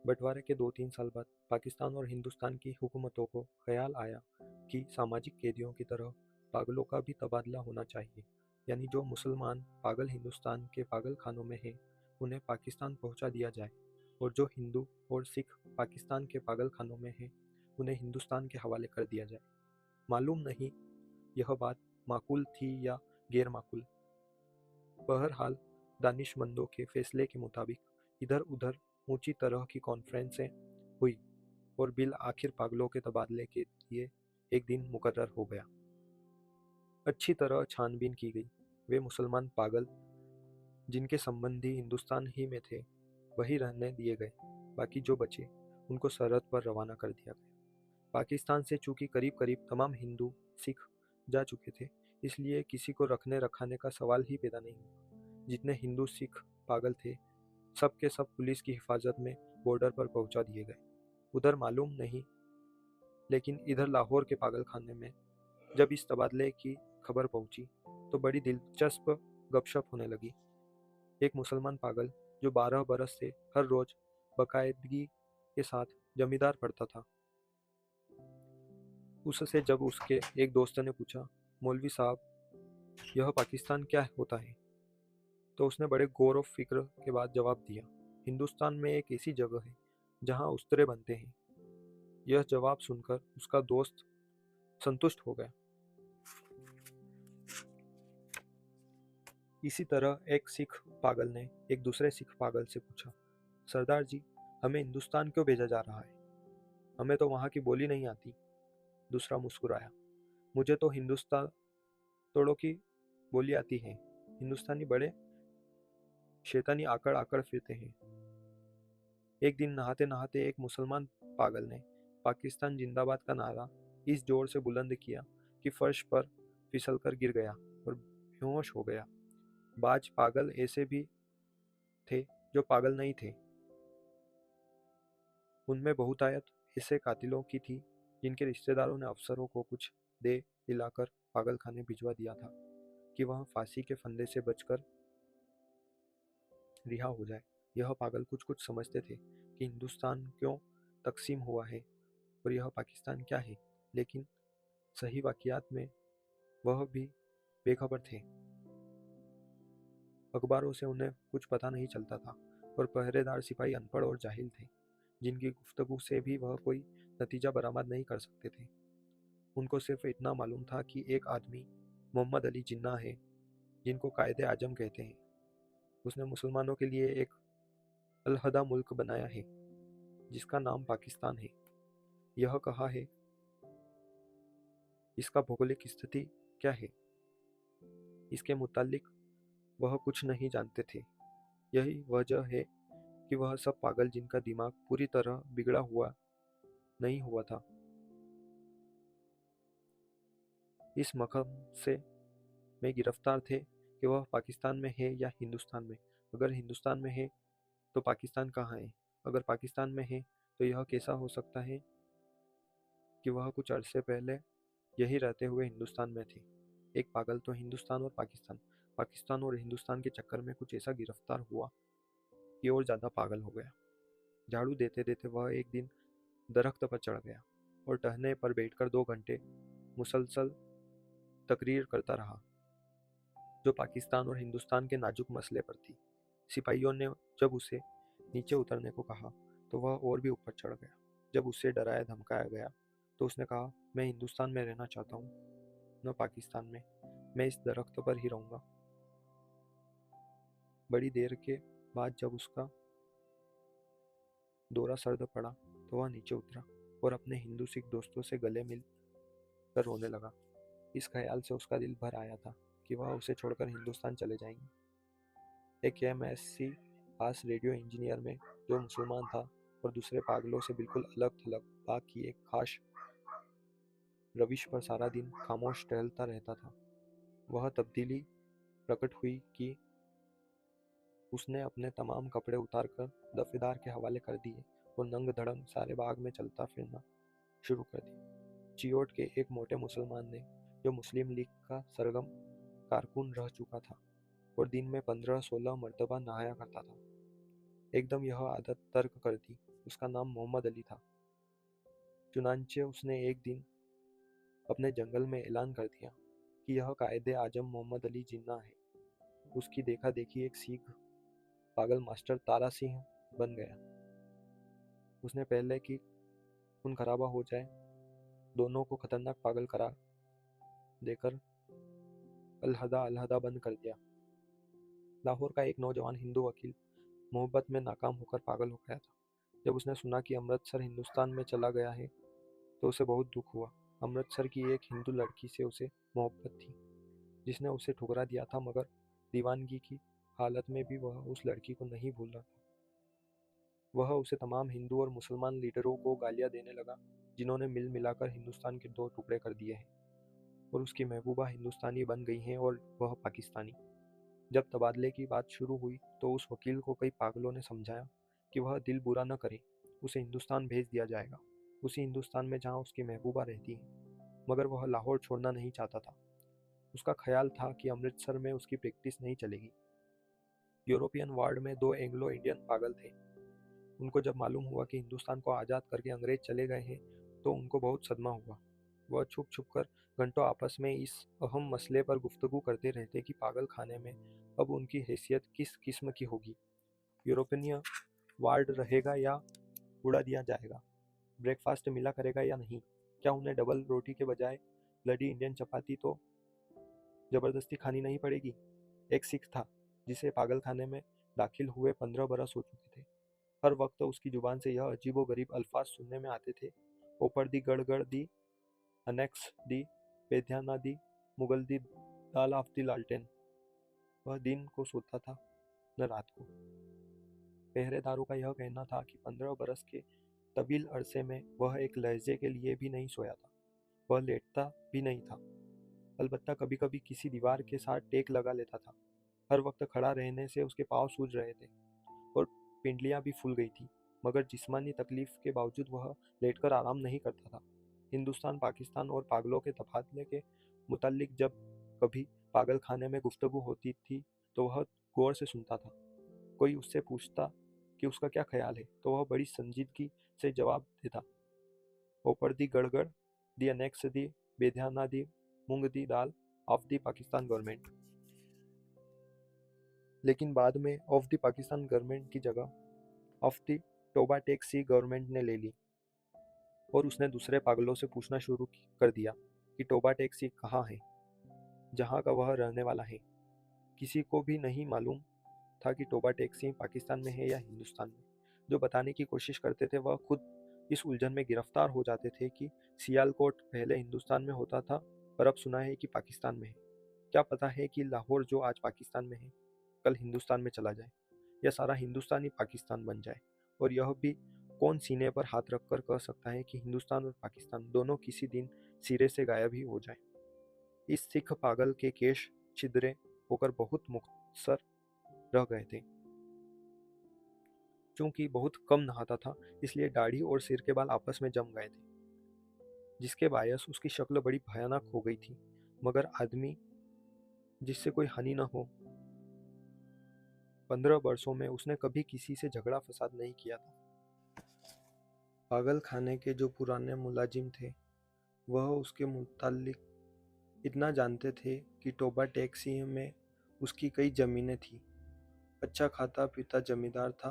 बंटवारे के 2-3 साल बाद पाकिस्तान और हिंदुस्तान की हुकूमतों को ख्याल आया कि सामाजिक कैदियों की तरह पागलों का भी तबादला होना चाहिए, यानी जो मुसलमान पागल हिंदुस्तान के पागल खानों में हैं उन्हें पाकिस्तान पहुंचा दिया जाए और जो हिंदू और सिख पाकिस्तान के पागल खानों में हैं उन्हें हिंदुस्तान के हवाले कर दिया जाए। मालूम नहीं यह बात माकूल थी या गैर माकूल। बहरहाल दानिशमंदों के फैसले के मुताबिक इधर उधर ऊंची तरह की कॉन्फ्रेंसें हुई और बिल आखिर पागलों के तबादले के लिए एक दिन मुकर्रर हो गया। अच्छी तरह छानबीन की गई। वे मुसलमान पागल जिनके संबंधी हिंदुस्तान ही में थे वही रहने दिए गए। बाकी जो बचे उनको सरहद पर रवाना कर दिया गया। पाकिस्तान से चूंकि करीब करीब तमाम हिंदू सिख जा चुके थे, इसलिए किसी को रखने रखाने का सवाल ही पैदा नहीं हुआ। जितने हिंदू सिख पागल थे सब के सब पुलिस की हिफाजत में बॉर्डर पर पहुंचा दिए गए। उधर मालूम नहीं, लेकिन इधर लाहौर के पागल खाने में जब इस तबादले की खबर पहुंची तो बड़ी दिलचस्प गपशप होने लगी। एक मुसलमान पागल जो 12 बरस से हर रोज बाकायदगी के साथ जमींदार पढ़ता था, उससे जब उसके एक दोस्त ने पूछा, मौलवी साहब यह पाकिस्तान क्या होता है, तो उसने बड़े गौर व फिक्र के बाद जवाब दिया, हिंदुस्तान में एक ऐसी जगह है जहाँ उस्तरे बनते हैं। यह जवाब सुनकर उसका दोस्त संतुष्ट हो गया। इसी तरह एक सिख पागल ने एक दूसरे सिख पागल से पूछा, सरदार जी हमें हिंदुस्तान क्यों भेजा जा रहा है, हमें तो वहाँ की बोली नहीं आती। दूसरा मुस्कुराया, मुझे तो हिंदुस्तान तोड़ों की बोली आती है। हिंदुस्तानी बड़े शैतानी आकड़ आकड़ फिरते हैं। एक दिन नहाते नहाते एक मुसलमान पागल ने पाकिस्तान जिंदाबाद का नारा इस जोर से बुलंद किया कि फर्श पर फिसलकर गिर गया और बेहोश हो गया। बाज पागल ऐसे भी थे जो पागल नहीं थे। उनमें बहुतायत ऐसे कातिलों की थी जिनके रिश्तेदारों ने अफसरों को कुछ दे दिलाकर पागल खाने भिजवा दिया था कि वह फांसी के फंदे से बचकर रिहा हो जाए। यह पागल कुछ कुछ समझते थे कि हिंदुस्तान क्यों तकसीम हुआ है और यह पाकिस्तान क्या है, लेकिन सही वाकयात में वह भी बेखबर थे। अखबारों से उन्हें कुछ पता नहीं चलता था और पहरेदार सिपाही अनपढ़ और जाहिल थे, जिनकी गुफ्तगू से भी वह कोई नतीजा बरामद नहीं कर सकते थे। उनको सिर्फ इतना मालूम था कि एक आदमी मोहम्मद अली जिन्ना है, जिनको कायदे आजम कहते हैं। उसने मुसलमानों के लिए एक अलहदा मुल्क बनाया है जिसका नाम पाकिस्तान है। यह कहा है, इसका भौगोलिक स्थिति क्या है, इसके मुतालिक वह कुछ नहीं जानते थे। यही वजह है कि वह सब पागल जिनका दिमाग पूरी तरह बिगड़ा हुआ नहीं हुआ था, इस मकसद से में गिरफ्तार थे कि वह पाकिस्तान में है या हिंदुस्तान में। अगर हिंदुस्तान में है तो पाकिस्तान कहाँ है, अगर पाकिस्तान में है तो यह कैसा हो सकता है कि वह कुछ अरसे पहले यही रहते हुए हिंदुस्तान में थे। एक पागल तो हिंदुस्तान और पाकिस्तान, पाकिस्तान और हिंदुस्तान के चक्कर में कुछ ऐसा गिरफ्तार हुआ कि और ज़्यादा पागल हो गया। झाड़ू देते देते वह एक दिन दरख्त पर चढ़ गया और टहने पर बैठकर 2 घंटे मुसलसल तकरीर करता रहा, जो पाकिस्तान और हिंदुस्तान के नाजुक मसले पर थी। सिपाहियों ने जब उसे नीचे उतरने को कहा तो वह और भी ऊपर चढ़ गया। जब उससे डराया धमकाया गया तो उसने कहा, मैं हिंदुस्तान में रहना चाहता हूँ, न पाकिस्तान में। मैं इस दरख्त पर ही रहूँगा। बड़ी देर के बाद जब उसका दौरा सर्द पड़ा तो वह नीचे उतरा और अपने हिंदू सिख दोस्तों से गले मिल कर रोने लगा। इस ख्याल से उसका दिल भर आया था कि वह उसे छोड़कर हिंदुस्तान चले जाएंगे। एक एमएससी पास रेडियो इंजीनियर में जो मुसलमान था और दूसरे पागलों से बिल्कुल अलग थलग बाग की एक खास रविश पर सारा दिन खामोश टहलता रहता था, वह तब्दीली प्रकट हुई कि उसने अपने तमाम कपड़े उतारकर दफेदार के हवाले कर दिए और नंग धड़ंग सारे बाग में चलता फिरना शुरू कर दिया। चियोट के एक मोटे मुसलमान ने, जो मुस्लिम लीग का सरगम कारकुन रह चुका था और दिन में 15-16 मरतबा नहाया करता था, एकदम यह आदत तर्क कर दी। उसका नाम मोहम्मद अली था। चुनांचे उसने एक दिन अपने जंगल में ऐलान कर दिया कि यह कायदे आजम मोहम्मद अली जिन्ना है। उसकी देखा देखी एक सिख पागल मास्टर तारा सिंह बन गया। उसने पहले कि खून खराबा हो जाए दोनों को खतरनाक पागल करा देकर अलहदा अलहदा बंद कर दिया। लाहौर का एक नौजवान हिंदू वकील मोहब्बत में नाकाम होकर पागल हो गया था। जब उसने सुना कि अमृतसर हिंदुस्तान में चला गया है तो उसे बहुत दुख हुआ। अमृतसर की एक हिंदू लड़की से उसे मोहब्बत थी जिसने उसे ठुकरा दिया था, मगर दीवानगी की हालत में भी वह उस लड़की को नहीं भूल रहा था। वह उसे तमाम हिंदू और मुसलमान लीडरों को गालियां देने लगा जिन्होंने मिल मिलाकर हिंदुस्तान के दो टुकड़े कर दिए हैं और उसकी महबूबा हिंदुस्तानी बन गई हैं और वह पाकिस्तानी। जब तबादले की बात शुरू हुई तो उस वकील को कई पागलों ने समझाया कि वह दिल बुरा न करे, उसे हिंदुस्तान भेज दिया जाएगा, उसी हिंदुस्तान में जहाँ उसकी महबूबा रहती है। मगर वह लाहौर छोड़ना नहीं चाहता था। उसका ख्याल था कि अमृतसर में उसकी प्रैक्टिस नहीं चलेगी। यूरोपियन वार्ड में दो एंग्लो इंडियन पागल थे। उनको जब मालूम हुआ कि हिंदुस्तान को आज़ाद करके अंग्रेज चले गए हैं तो उनको बहुत सदमा हुआ। वह छुप छुप कर घंटों आपस में इस अहम मसले पर गुफ्तगू करते रहते कि पागल खाने में अब उनकी हैसियत किस किस्म की होगी। यूरोपियन वार्ड रहेगा या उड़ा दिया जाएगा? ब्रेकफास्ट मिला करेगा या नहीं? क्या उन्हें डबल रोटी के बजाय ब्लडी इंडियन चपाती तो जबरदस्ती खानी नहीं पड़ेगी? एक सिख था जिसे पागल खाने में दाखिल हुए 15 बरस हो चुके थे। हर वक्त उसकी जुबान से यह अजीबो गरीब अल्फाज सुनने में आते थे। ऊपर दी गड़गड़ दी, अनेक्स दी, बेध्याना दी, मुगल दी, दाल ऑफ दी लालटेन। वह दिन को सोता था न रात को। पहरेदारों का यह कहना था कि 15 बरस के तवील अरसे में वह एक लहजे के लिए भी नहीं सोया था। वह लेटता भी नहीं था, अलबत्ता कभी कभी किसी दीवार के साथ टेक लगा लेता था। हर वक्त खड़ा रहने से उसके पाँव सूज रहे थे और पिंडलियां भी फूल गई थी, मगर जिस्मानी तकलीफ के बावजूद वह लेटकर आराम नहीं करता था। हिंदुस्तान पाकिस्तान और पागलों के तबादले के मुताल्लिक जब कभी पागल खाने में गुफ्तगू होती थी तो वह गौर से सुनता था। कोई उससे पूछता कि उसका क्या ख्याल है तो वह बड़ी संजीदगी से जवाब देता, ऊपर दी गड़गड़ दी अनेक्स दी बेध्याना दी मूंग दी दाल ऑफ दी पाकिस्तान गवर्नमेंट। लेकिन बाद में ऑफ दी पाकिस्तान गवर्नमेंट की जगह ऑफ दी टोबा टैक्सी गवर्नमेंट ने ले ली और उसने दूसरे पागलों से पूछना शुरू कर दिया कि टोबा टैक्सी कहाँ है, जहाँ का वह रहने वाला है। किसी को भी नहीं मालूम था कि टोबा टैक्सी पाकिस्तान में है या हिंदुस्तान में। जो बताने की कोशिश करते थे वह खुद इस उलझन में गिरफ्तार हो जाते थे कि सियालकोट पहले हिंदुस्तान में होता था पर अब सुना है कि पाकिस्तान में है। क्या पता है कि लाहौर जो आज पाकिस्तान में है कल हिंदुस्तान में चला जाए या सारा हिंदुस्तान ही पाकिस्तान बन जाए। और यह भी कौन सीने पर हाथ रखकर कह सकता है कि हिंदुस्तान और पाकिस्तान दोनों किसी दिन सिरे से गायब ही हो जाए। इस सिख पागल के केश छिद्रे होकर बहुत मुख्तसर रह गए थे। चूंकि बहुत कम नहाता था इसलिए दाढ़ी और सिर के बाल आपस में जम गए थे, जिसके बायस उसकी शक्ल बड़ी भयानक हो गई थी। मगर आदमी जिससे कोई हानि न हो। 15 वर्षों में उसने कभी किसी से झगड़ा फसाद नहीं किया था। पागल खाने के जो पुराने मुलाजिम थे वह उसके मुताल्लिक इतना जानते थे कि टोबा टैक्सी में उसकी कई ज़मीनें थीं। अच्छा खाता पीता जमींदार था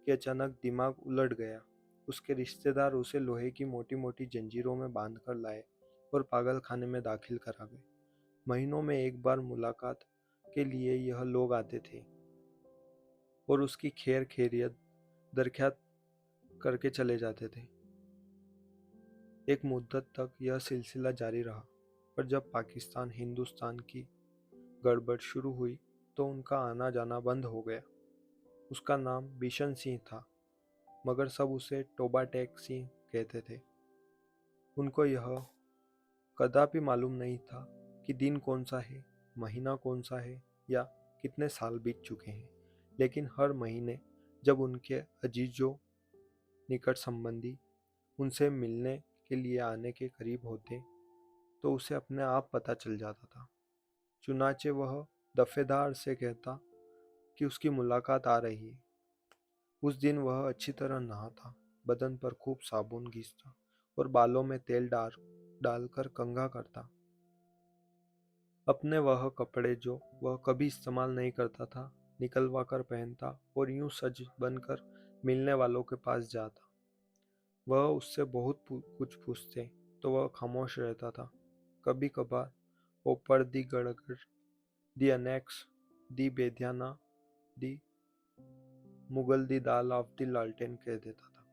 कि अचानक दिमाग उलट गया। उसके रिश्तेदार उसे लोहे की मोटी मोटी जंजीरों में बांध कर लाए और पागल खाने में दाखिल करा गए। महीनों में एक बार मुलाकात के लिए यह लोग आते थे और उसकी खैर खैरियत दरख्यात करके चले जाते थे। एक मुद्दत तक यह सिलसिला जारी रहा, पर जब पाकिस्तान हिंदुस्तान की गड़बड़ शुरू हुई तो उनका आना जाना बंद हो गया। उसका नाम बिशन सिंह था, मगर सब उसे टोबा टैक सिंह कहते थे। उनको यह कदापि मालूम नहीं था कि दिन कौन सा है, महीना कौन सा है या कितने साल बीत चुके हैं। लेकिन हर महीने जब उनके अजीजों निकट संबंधी उनसे मिलने के लिए आने के करीब होते तो उसे अपने आप पता चल जाता था। चुनाचे वह दफेदार से कहता कि उसकी मुलाकात आ रही है। उस दिन वह अच्छी तरह नहाता, बदन पर खूब साबुन घिसता और बालों में तेल डालकर कंघा करता। अपने वह कपड़े जो वह कभी इस्तेमाल नहीं करता था निकलवा कर पहनता और यूं सज बनकर मिलने वालों के पास जाता। वह उससे बहुत कुछ पूछते तो वह खामोश रहता था। कभी कभार ओपर दी गड़गड़, दी अनेक्स, दी बेध्याना, दी मुगल दी दाल ऑफ दी लालटेन कह देता था।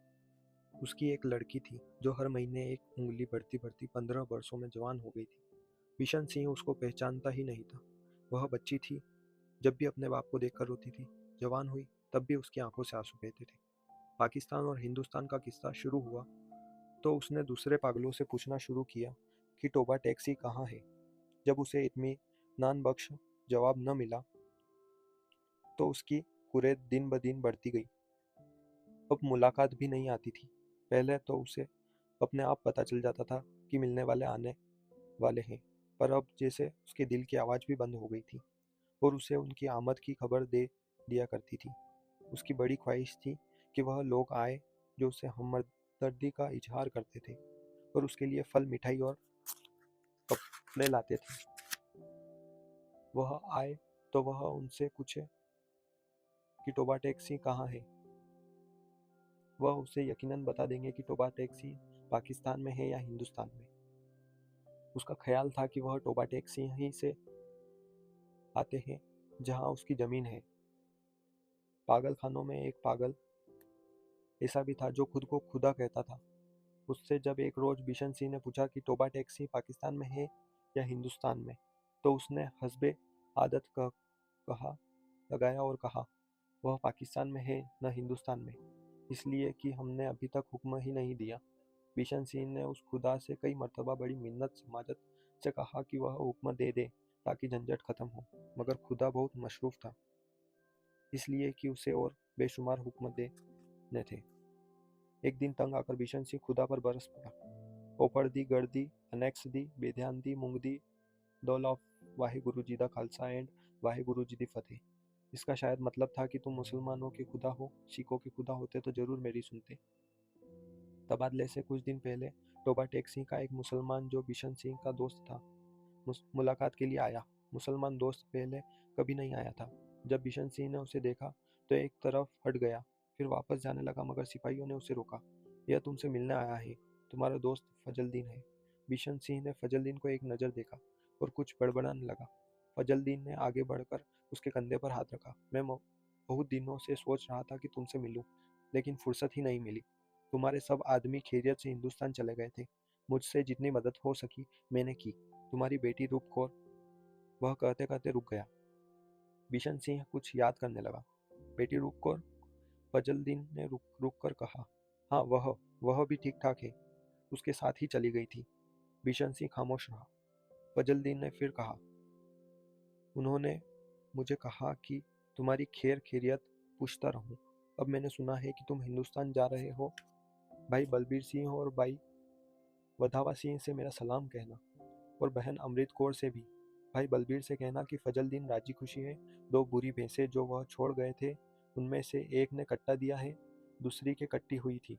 उसकी एक लड़की थी जो हर महीने एक उंगली बढ़ती बढ़ती 15 वर्षों में जवान हो गई थी। बिशन सिंह उसको पहचानता ही नहीं था। वह बच्ची थी, जब भी अपने बाप को देखकर रोती थी। जवान हुई तब भी उसकी आंखों से आंसू बहते थे। पाकिस्तान और हिंदुस्तान का किस्सा शुरू हुआ तो उसने दूसरे पागलों से पूछना शुरू किया कि टोबा टैक्सी कहाँ है। जब उसे इत्मीनान बख्श जवाब न मिला तो उसकी कुरेद दिन ब दिन बढ़ती गई। अब मुलाकात भी नहीं आती थी। पहले तो उसे अपने आप पता चल जाता था कि मिलने वाले आने वाले हैं, पर अब जैसे उसके दिल की आवाज़ भी बंद हो गई थी और उसे उनकी आमद की खबर दे दिया करती थी। उसकी बड़ी ख्वाहिश थी कि वह लोग आए जो उसे हमदर्दी का इजहार करते थे और उसके लिए फल, मिठाई और कपड़े लाते थे। वह आए तो वह उनसे पूछे कि टोबा टैक्सी कहाँ है। वह उसे यकीनन बता देंगे कि टोबा टैक्सी पाकिस्तान में है या हिंदुस्तान में। उसका ख्याल था कि वह टोबा टैक्सी यहीं से आते हैं जहाँ उसकी ज़मीन है। पागल खानों में एक पागल ऐसा भी था जो खुद को खुदा कहता था। उससे जब एक रोज बिशन सिंह ने पूछा कि टोबा टैक्सी पाकिस्तान में है या हिंदुस्तान में, तो उसने हस्बे आदत का कहा लगाया और कहा, वह पाकिस्तान में है न हिंदुस्तान में, इसलिए कि हमने अभी तक हुक्म ही नहीं दिया। बिशन सिंह ने उस खुदा से कई मर्तबा बड़ी मिन्नत समाजत से कहा कि वह हुक्म दे दे ताकि झंझट खत्म हो, मगर खुदा बहुत मशरूफ था, इसलिए कि उसे और बेशुमार हुक्म देने थे। एक दिन तंग आकर बिशन सिंह खुदा पर बरस पड़ा। ओपड़ दी, गढ़ दी, अनेक्स दी, बेध्यान दी, मूंग दी, दौल ऑफ वाहे गुरु जी दा खालसा एंड वाहे गुरु जी दी फतेह। इसका शायद मतलब था कि तुम मुसलमानों के खुदा हो, सिखों के खुदा होते तो जरूर मेरी सुनते। तबादले से कुछ दिन पहले टोबा टेक सिंह का एक मुसलमान जो बिशन सिंह का दोस्त था मुलाकात के लिए आया। मुसलमान दोस्त पहले कभी नहीं आया था। जब बिशन सिंह ने उसे देखा तो एक तरफ हट गया, फिर वापस जाने लगा, मगर सिपाहियों ने उसे रोका। यह तुमसे मिलने आया है, तुम्हारा दोस्त फजलदीन है। बिशन सिंह ने फजलदीन को एक नज़र देखा और कुछ बड़बड़ाने लगा। फजलदीन ने आगे बढ़कर उसके कंधे पर हाथ रखा। मैं बहुत दिनों से सोच रहा था कि तुमसे मिलूं, लेकिन फुर्सत ही नहीं मिली। तुम्हारे सब आदमी खैरियत से हिंदुस्तान चले गए थे। मुझसे जितनी मदद हो सकी मैंने की। तुम्हारी बेटी रुक कौर। वह कहते कहते रुक गया। बिशन सिंह कुछ याद करने लगा। बेटी रुक कौर? फजलदीन ने रुक रुक कर कहा। हाँ, वह भी ठीक ठाक है, उसके साथ ही चली गई थी। बिशन सिंह खामोश रहा। फजलदीन ने फिर कहा, उन्होंने मुझे कहा कि तुम्हारी खैर खैरियत पूछता रहूं। अब मैंने सुना है कि तुम हिंदुस्तान जा रहे हो। भाई बलबीर सिंह और भाई वधावा सिंह से मेरा सलाम कहना, और बहन अमृत कौर से भी। भाई बलबीर से कहना कि फजलदीन राजी खुशी है। दो बुरी भैंसें जो वह छोड़ गए थे, उनमें से एक ने कट्टा दिया है, दूसरी के कट्टी हुई थी,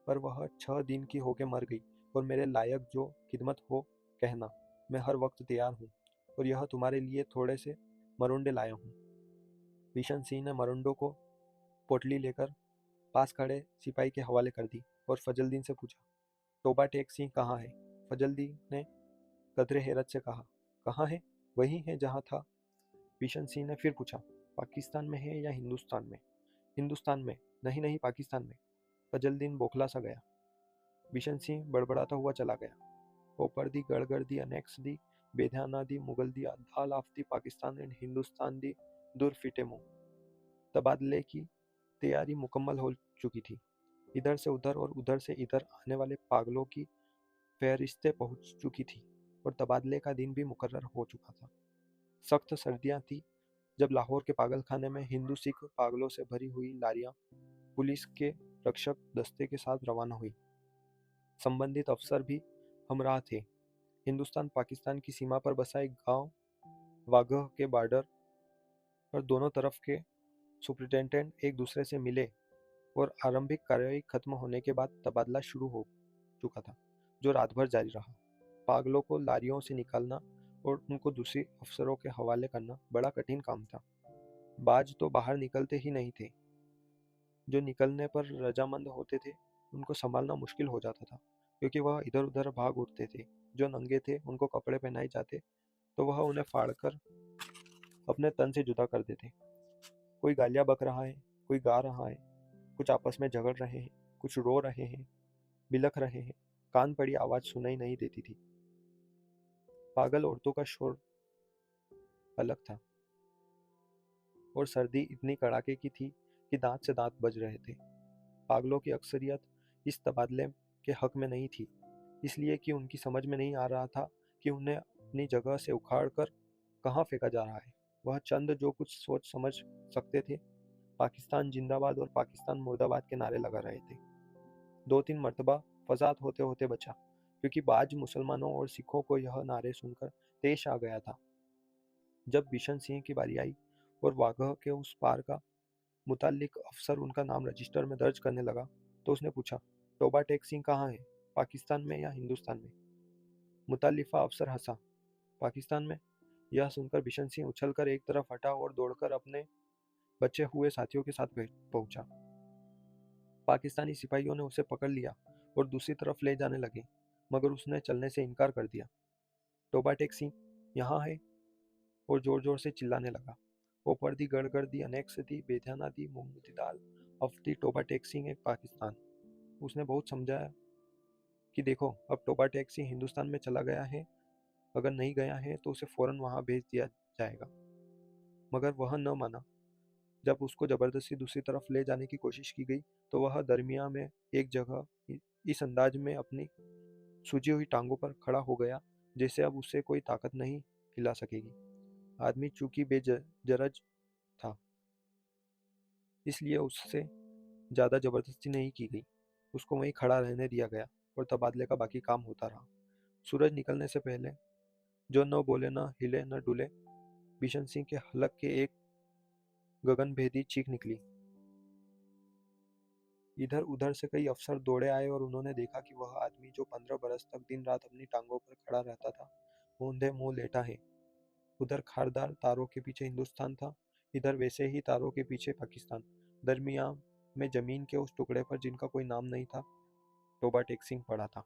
पर वह 6 दिन की होके मर गई। और मेरे लायक जो खिदमत हो कहना, मैं हर वक्त तैयार हूँ। और यह तुम्हारे लिए थोड़े से मरुंडे लाया हूँ। बिशन सिंह ने मरुंडों को पोटली लेकर पास खड़े सिपाही के हवाले कर दी और फजलदीन से पूछा, टोबा टेक सिंह कहाँ है? फजलदीन ने कदरे हैरत से कहा, कहाँ है? वही है जहाँ था। बिशन सिंह ने फिर पूछा, पाकिस्तान में है या हिंदुस्तान में? हिंदुस्तान में। नहीं नहीं, पाकिस्तान में। फजलदीन बौखला सा गया। बिशन सिंह बड़बड़ाता हुआ चला गया। ऊपर दी, गड़गड़ दी, अनेक्स दी, बेध्याना दी, मुगल दी, दाल आफ दी, पाकिस्तान एंड हिंदुस्तान दी, दूर फिटे मुंह। तबादले की तैयारी मुकम्मल हो चुकी थी। इधर से उधर और उधर से इधर आने वाले पागलों की फहरिस्तें पहुंच चुकी थी और तबादले का दिन भी मुकर्रर हो चुका था। सख्त सर्दियां थी जब लाहौर के पागल खाने में हिंदू सिख पागलों से भरी हुई लारियां पुलिस के रक्षक दस्ते के साथ रवाना हुई। संबंधित अफसर भी हमराह थे। हिंदुस्तान पाकिस्तान की सीमा पर बसा एक गांव वाघह के बॉर्डर पर दोनों तरफ के सुपरिटेंडेंट एक दूसरे से मिले और आरंभिक कार्रवाई खत्म होने के बाद तबादला शुरू हो चुका था, जो रात भर जारी रहा। पागलों को लारियों से निकालना और उनको दूसरे अफसरों के हवाले करना बड़ा कठिन काम था। बाज तो बाहर निकलते ही नहीं थे। जो निकलने पर रजामंद होते थे, उनको संभालना मुश्किल हो जाता था, क्योंकि वह इधर-उधर भाग उठते थे। जो नंगे थे, उनको कपड़े पहनाए जाते, तो वह उन्हें फाड़कर अपने तन से जुदा कर देते। कोई गालियाँ बक रहा है, कोई गा रहा है, कुछ आपस में झगड़ रहे हैं, कुछ रो रहे हैं, बिलख रहे हैं। कान पड़ी आवाज़ सुनाई नहीं देती थी। पागल औरतों का शोर अलग था, और सर्दी इतनी कड़ाके की थी कि दांत से दांत बज रहे थे। पागलों की अक्सरियत इस तबादले के हक में नहीं थी, इसलिए कि उनकी समझ में नहीं आ रहा था कि उन्हें अपनी जगह से उखाड़ कर कहाँ फेंका जा रहा है। वह चंद जो कुछ सोच समझ सकते थे, पाकिस्तान जिंदाबाद और पाकिस्तान मुर्दाबाद के नारे लगा रहे थे। 2-3 मर्तबा फसाद होते होते बचा, क्योंकि बाज मुसलमानों और सिखों को यह नारे सुनकर तेश आ गया था। जब बिशन सिंह की बारी आई और वाघह के उस पार का मुताल्लिक अफसर उनका नाम रजिस्टर में दर्ज करने लगा, तो उसने पूछा, टोबा टेक सिंह कहाँ है, पाकिस्तान में या हिंदुस्तान में? मुतालिफा अफसर हंसा, पाकिस्तान में। यह सुनकर बिशन सिंह उछलकर एक तरफ हटा और दौड़कर अपने बचे हुए साथियों के साथ पहुंचा। पाकिस्तानी सिपाहियों ने उसे पकड़ लिया और दूसरी तरफ ले जाने लगे, मगर उसने चलने से इनकार कर दिया। टोबा टेक सिंह यहाँ है, और जोर जोर से चिल्लाने लगा। ऊपर दी गड़गड़ दी अनेक सदी बेध्याना दी मूंगती दाल अफ्ती टोबा टेक सिंह एक पाकिस्तान। उसने बहुत समझाया कि देखो, अब टोबा टेक सिंह हिंदुस्तान में चला गया है, अगर नहीं गया है तो उसे फौरन वहां भेज दिया जाएगा। मगर वह न माना। जब उसको जबरदस्ती दूसरी तरफ ले जाने की कोशिश की गई, तो वह दरमिया में एक जगह इस अंदाज में अपनी सूजी हुई टांगों पर खड़ा हो गया जैसे अब उसे कोई ताकत नहीं हिला सकेगी। आदमी चूंकि बेजरज था, इसलिए उससे ज्यादा जबरदस्ती नहीं की गई। उसको वहीं खड़ा रहने दिया गया और तबादले का बाकी काम होता रहा। सूरज निकलने से पहले जो न बोले, न हिले, न डुले, बिशन सिंह के हलक के एक गगनभेदी चीख निकली। इधर उधर से कई अफसर दौड़े आए और उन्होंने देखा कि वह आदमी जो 15 बरस तक दिन रात अपनी टांगों पर खड़ा रहता था, औंधे मुंह लेटा है। उधर खारदार तारों के पीछे हिंदुस्तान था, इधर वैसे ही तारों के पीछे पाकिस्तान। दरमियान में जमीन के उस टुकड़े पर जिनका कोई नाम नहीं था, टोबा टेक सिंह पड़ा था।